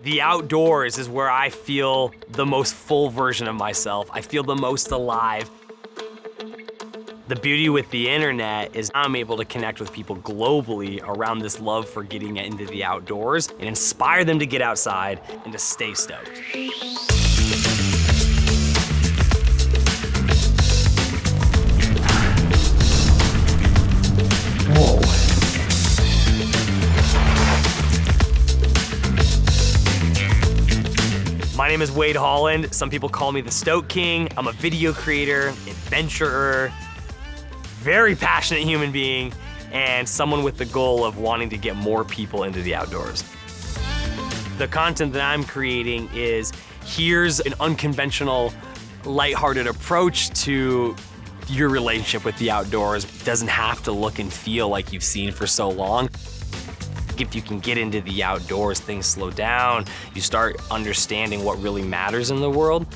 The outdoors is where I feel the most full version of myself. I feel the most alive. The beauty with the internet is I'm able to connect with people globally around this love for getting into the outdoors and inspire them to get outside and to stay stoked. Whoa. My name is Wade Holland. Some people call me the Stoke King. I'm a video creator, adventurer, very passionate human being, and someone with the goal of wanting to get more people into the outdoors. The content that I'm creating is, here's an unconventional, lighthearted approach to your relationship with the outdoors. It doesn't have to look and feel like you've seen for so long. If you can get into the outdoors, things slow down. You start understanding what really matters in the world.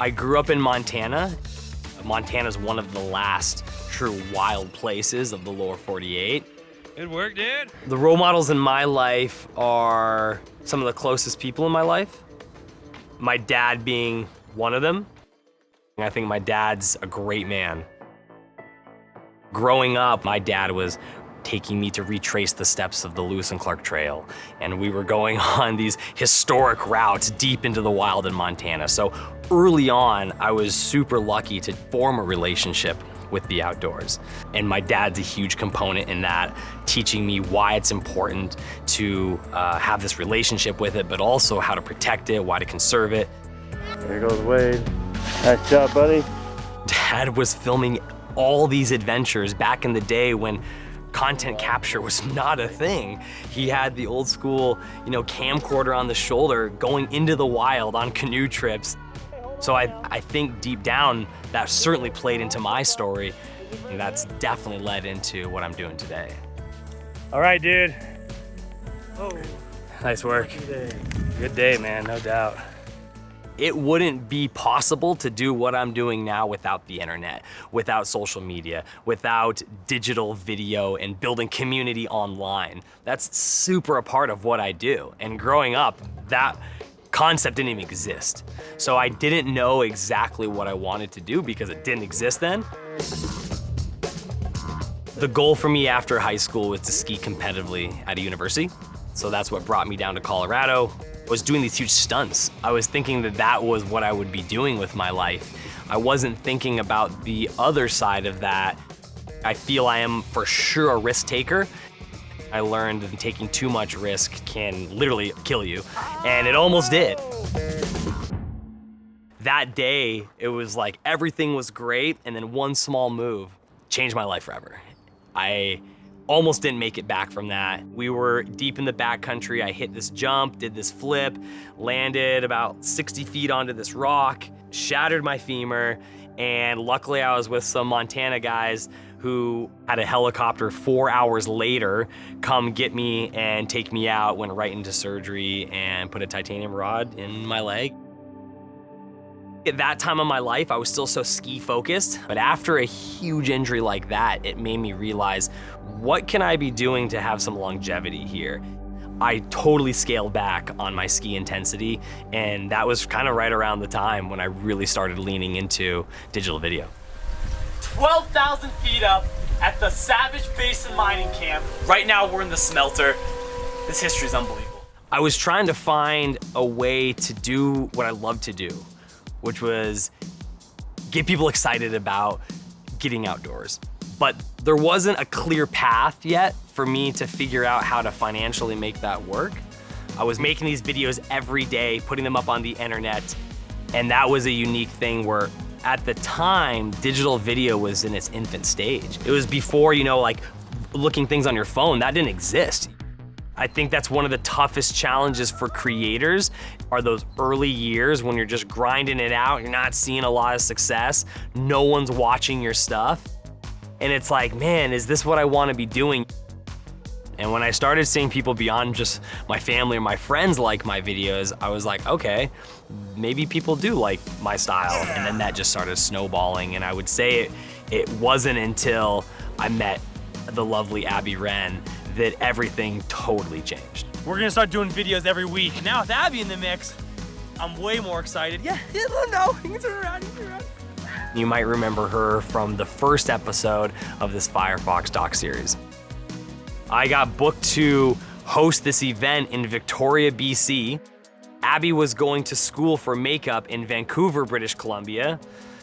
I grew up in Montana. Montana's one of the last true wild places of the lower 48. Good work, dude. The role models in my life are some of the closest people in my life. My dad being one of them. I think my dad's a great man. Growing up, my dad was taking me to retrace the steps of the Lewis and Clark Trail. And we were going on these historic routes deep into the wild in Montana. So early on, I was super lucky to form a relationship with the outdoors. And my dad's a huge component in that, teaching me why it's important to have this relationship with it, but also how to protect it, why to conserve it. There goes Wade. Nice job, buddy. Dad was filming all these adventures back in the day when content capture was not a thing. He had the old school, camcorder on the shoulder going into the wild on canoe trips. So I think deep down, that certainly played into my story, and that's definitely led into what I'm doing today. All right, dude. Oh, nice work. Good day, man, no doubt. It wouldn't be possible to do what I'm doing now without the internet, without social media, without digital video and building community online. That's super a part of what I do. And growing up, that concept didn't even exist. So I didn't know exactly what I wanted to do because it didn't exist then. The goal for me after high school was to ski competitively at a university. So that's what brought me down to Colorado. I was doing these huge stunts. I was thinking that that was what I would be doing with my life. I wasn't thinking about the other side of that. I feel I am for sure a risk taker. I learned that taking too much risk can literally kill you, and it almost did. That day, it was like everything was great, and then one small move changed my life forever. I almost didn't make it back from that. We were deep in the backcountry. I hit this jump, did this flip, landed about 60 feet onto this rock, shattered my femur, and luckily I was with some Montana guys who had a helicopter 4 hours later come get me and take me out, went right into surgery and put a titanium rod in my leg. At that time of my life, I was still so ski focused, but after a huge injury like that, it made me realize, what can I be doing to have some longevity here? I totally scaled back on my ski intensity, and that was kind of right around the time when I really started leaning into digital video. 12,000 feet up at the Savage Basin Mining Camp. Right now we're in the smelter. This history is unbelievable. I was trying to find a way to do what I love to do, which was get people excited about getting outdoors. But there wasn't a clear path yet for me to figure out how to financially make that work. I was making these videos every day, putting them up on the internet, and that was a unique thing where at the time, digital video was in its infant stage. It was before, like looking things on your phone, that didn't exist. I think that's one of the toughest challenges for creators are those early years when you're just grinding it out, you're not seeing a lot of success, no one's watching your stuff. And it's like, man, is this what I wanna be doing? And when I started seeing people beyond just my family or my friends like my videos, I was like, okay, maybe people do like my style. And then that just started snowballing. And I would say it wasn't until I met the lovely Abby Wren that everything totally changed. We're gonna start doing videos every week. Now with Abby in the mix, I'm way more excited. Yeah, no, you can turn around, You might remember her from the first episode of this Firefox doc series. I got booked to host this event in Victoria, BC. Abby was going to school for makeup in Vancouver, British Columbia.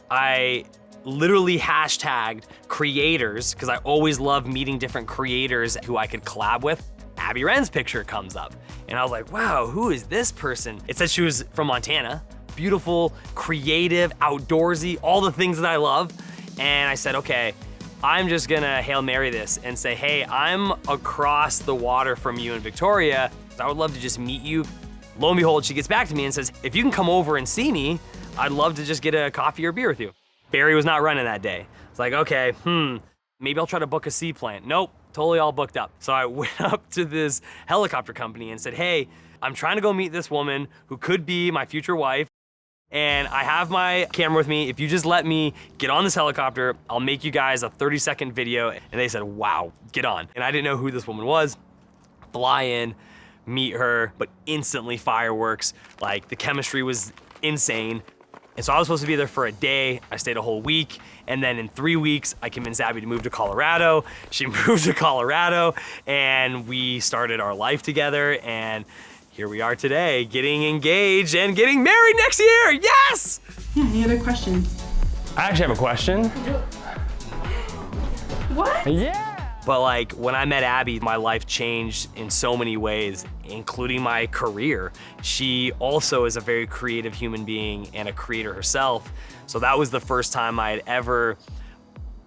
I literally hashtagged creators, because I always love meeting different creators who I could collab with. Abby Wren's picture comes up, and I was like, wow, who is this person? It said she was from Montana. Beautiful, creative, outdoorsy, all the things that I love. And I said, okay, I'm just gonna Hail Mary this and say, hey, I'm across the water from you in Victoria. I would love to just meet you. Lo and behold, she gets back to me and says, if you can come over and see me, I'd love to just get a coffee or beer with you. Barry was not running that day. It's like, okay, maybe I'll try to book a seaplane. Nope, totally all booked up. So I went up to this helicopter company and said, hey, I'm trying to go meet this woman who could be my future wife, and I have my camera with me. If you just let me get on this helicopter, I'll make you guys a 30-second video. And they said, wow, get on. And I didn't know who this woman was. Fly in, meet her, but instantly fireworks. Like, the chemistry was insane. And so I was supposed to be there for a day. I stayed a whole week. And then in 3 weeks, I convinced Abby to move to Colorado. She moved to Colorado, and we started our life together. And here we are today, getting engaged and getting married next year. Yes! Any other questions? I actually have a question. What? Yeah. But like, when I met Abby, my life changed in so many ways, including my career. She also is a very creative human being and a creator herself. So that was the first time I had ever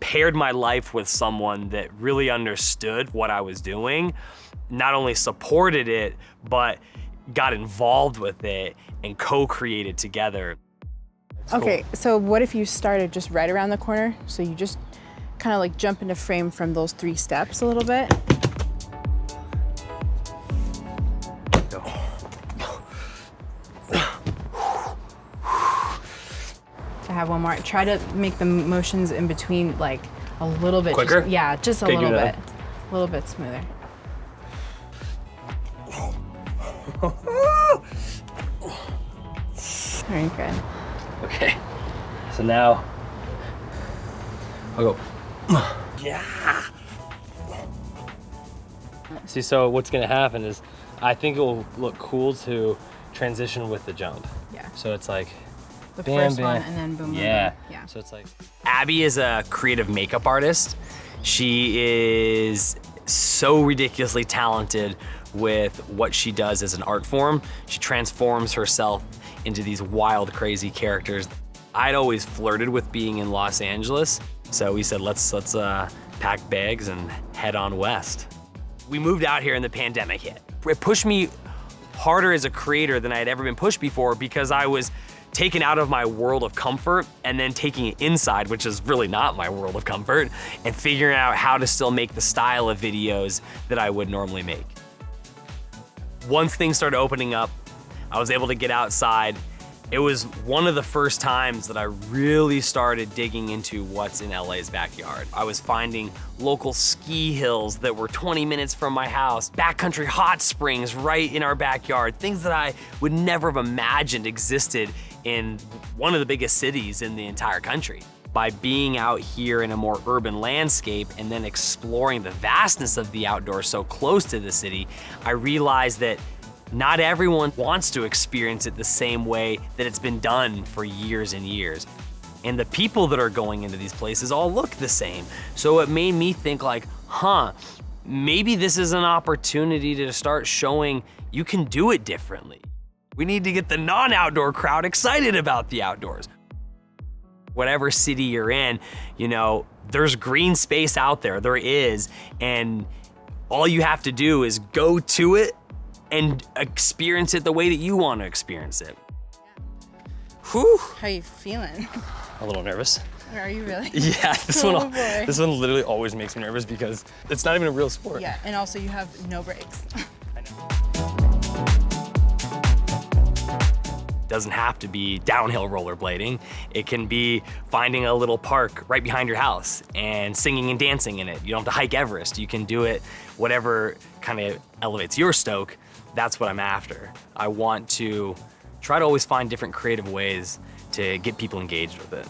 paired my life with someone that really understood what I was doing, not only supported it, but got involved with it and co-created together. Okay, so what if you started just right around the corner? So you just kind of like jump into frame from those 3 steps a little bit. To have one more. Try to make the motions in between like a little bit. Quicker? Just a Okay, little do bit. that. A little bit smoother. Very good. Okay, so now I'll go. Yeah. See, so what's gonna happen is I think it will look cool to transition with the jump. Yeah. So it's like, The bam, first bam. one and then boom, boom, Yeah. boom. Yeah. So it's like, Abby is a creative makeup artist. She is so ridiculously talented with what she does as an art form. She transforms herself into these wild, crazy characters. I'd always flirted with being in Los Angeles, so we said, let's pack bags and head on west. We moved out here and the pandemic hit. It pushed me harder as a creator than I had ever been pushed before, because I was taken out of my world of comfort and then taking it inside, which is really not my world of comfort, and figuring out how to still make the style of videos that I would normally make. Once things started opening up, I was able to get outside. It was one of the first times that I really started digging into what's in LA's backyard. I was finding local ski hills that were 20 minutes from my house, backcountry hot springs right in our backyard, things that I would never have imagined existed in one of the biggest cities in the entire country. By being out here in a more urban landscape and then exploring the vastness of the outdoors so close to the city, I realized that not everyone wants to experience it the same way that it's been done for years and years. And the people that are going into these places all look the same. So it made me think like, maybe this is an opportunity to start showing you can do it differently. We need to get the non-outdoor crowd excited about the outdoors. Whatever city you're in, there's green space out there, there is, and all you have to do is go to it and experience it the way that you want to experience it. Whew. How you feeling? A little nervous. Are you really? Yeah, this Oh, one boy. this one literally always makes me nervous because it's not even a real sport. Yeah, and also you have no brakes. doesn't have to be downhill rollerblading. It can be finding a little park right behind your house and singing and dancing in it. You don't have to hike Everest. You can do it whatever kind of elevates your stoke. That's what I'm after. I want to try to always find different creative ways to get people engaged with it.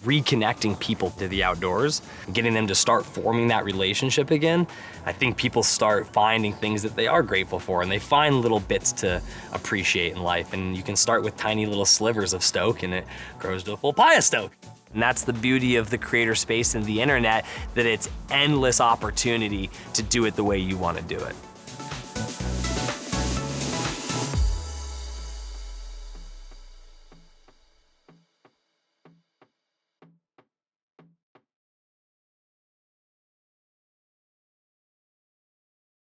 Reconnecting people to the outdoors, getting them to start forming that relationship again, I think people start finding things that they are grateful for, and they find little bits to appreciate in life. And you can start with tiny little slivers of stoke and it grows to a full pie of stoke. And that's the beauty of the creator space and the internet, that it's endless opportunity to do it the way you want to do it.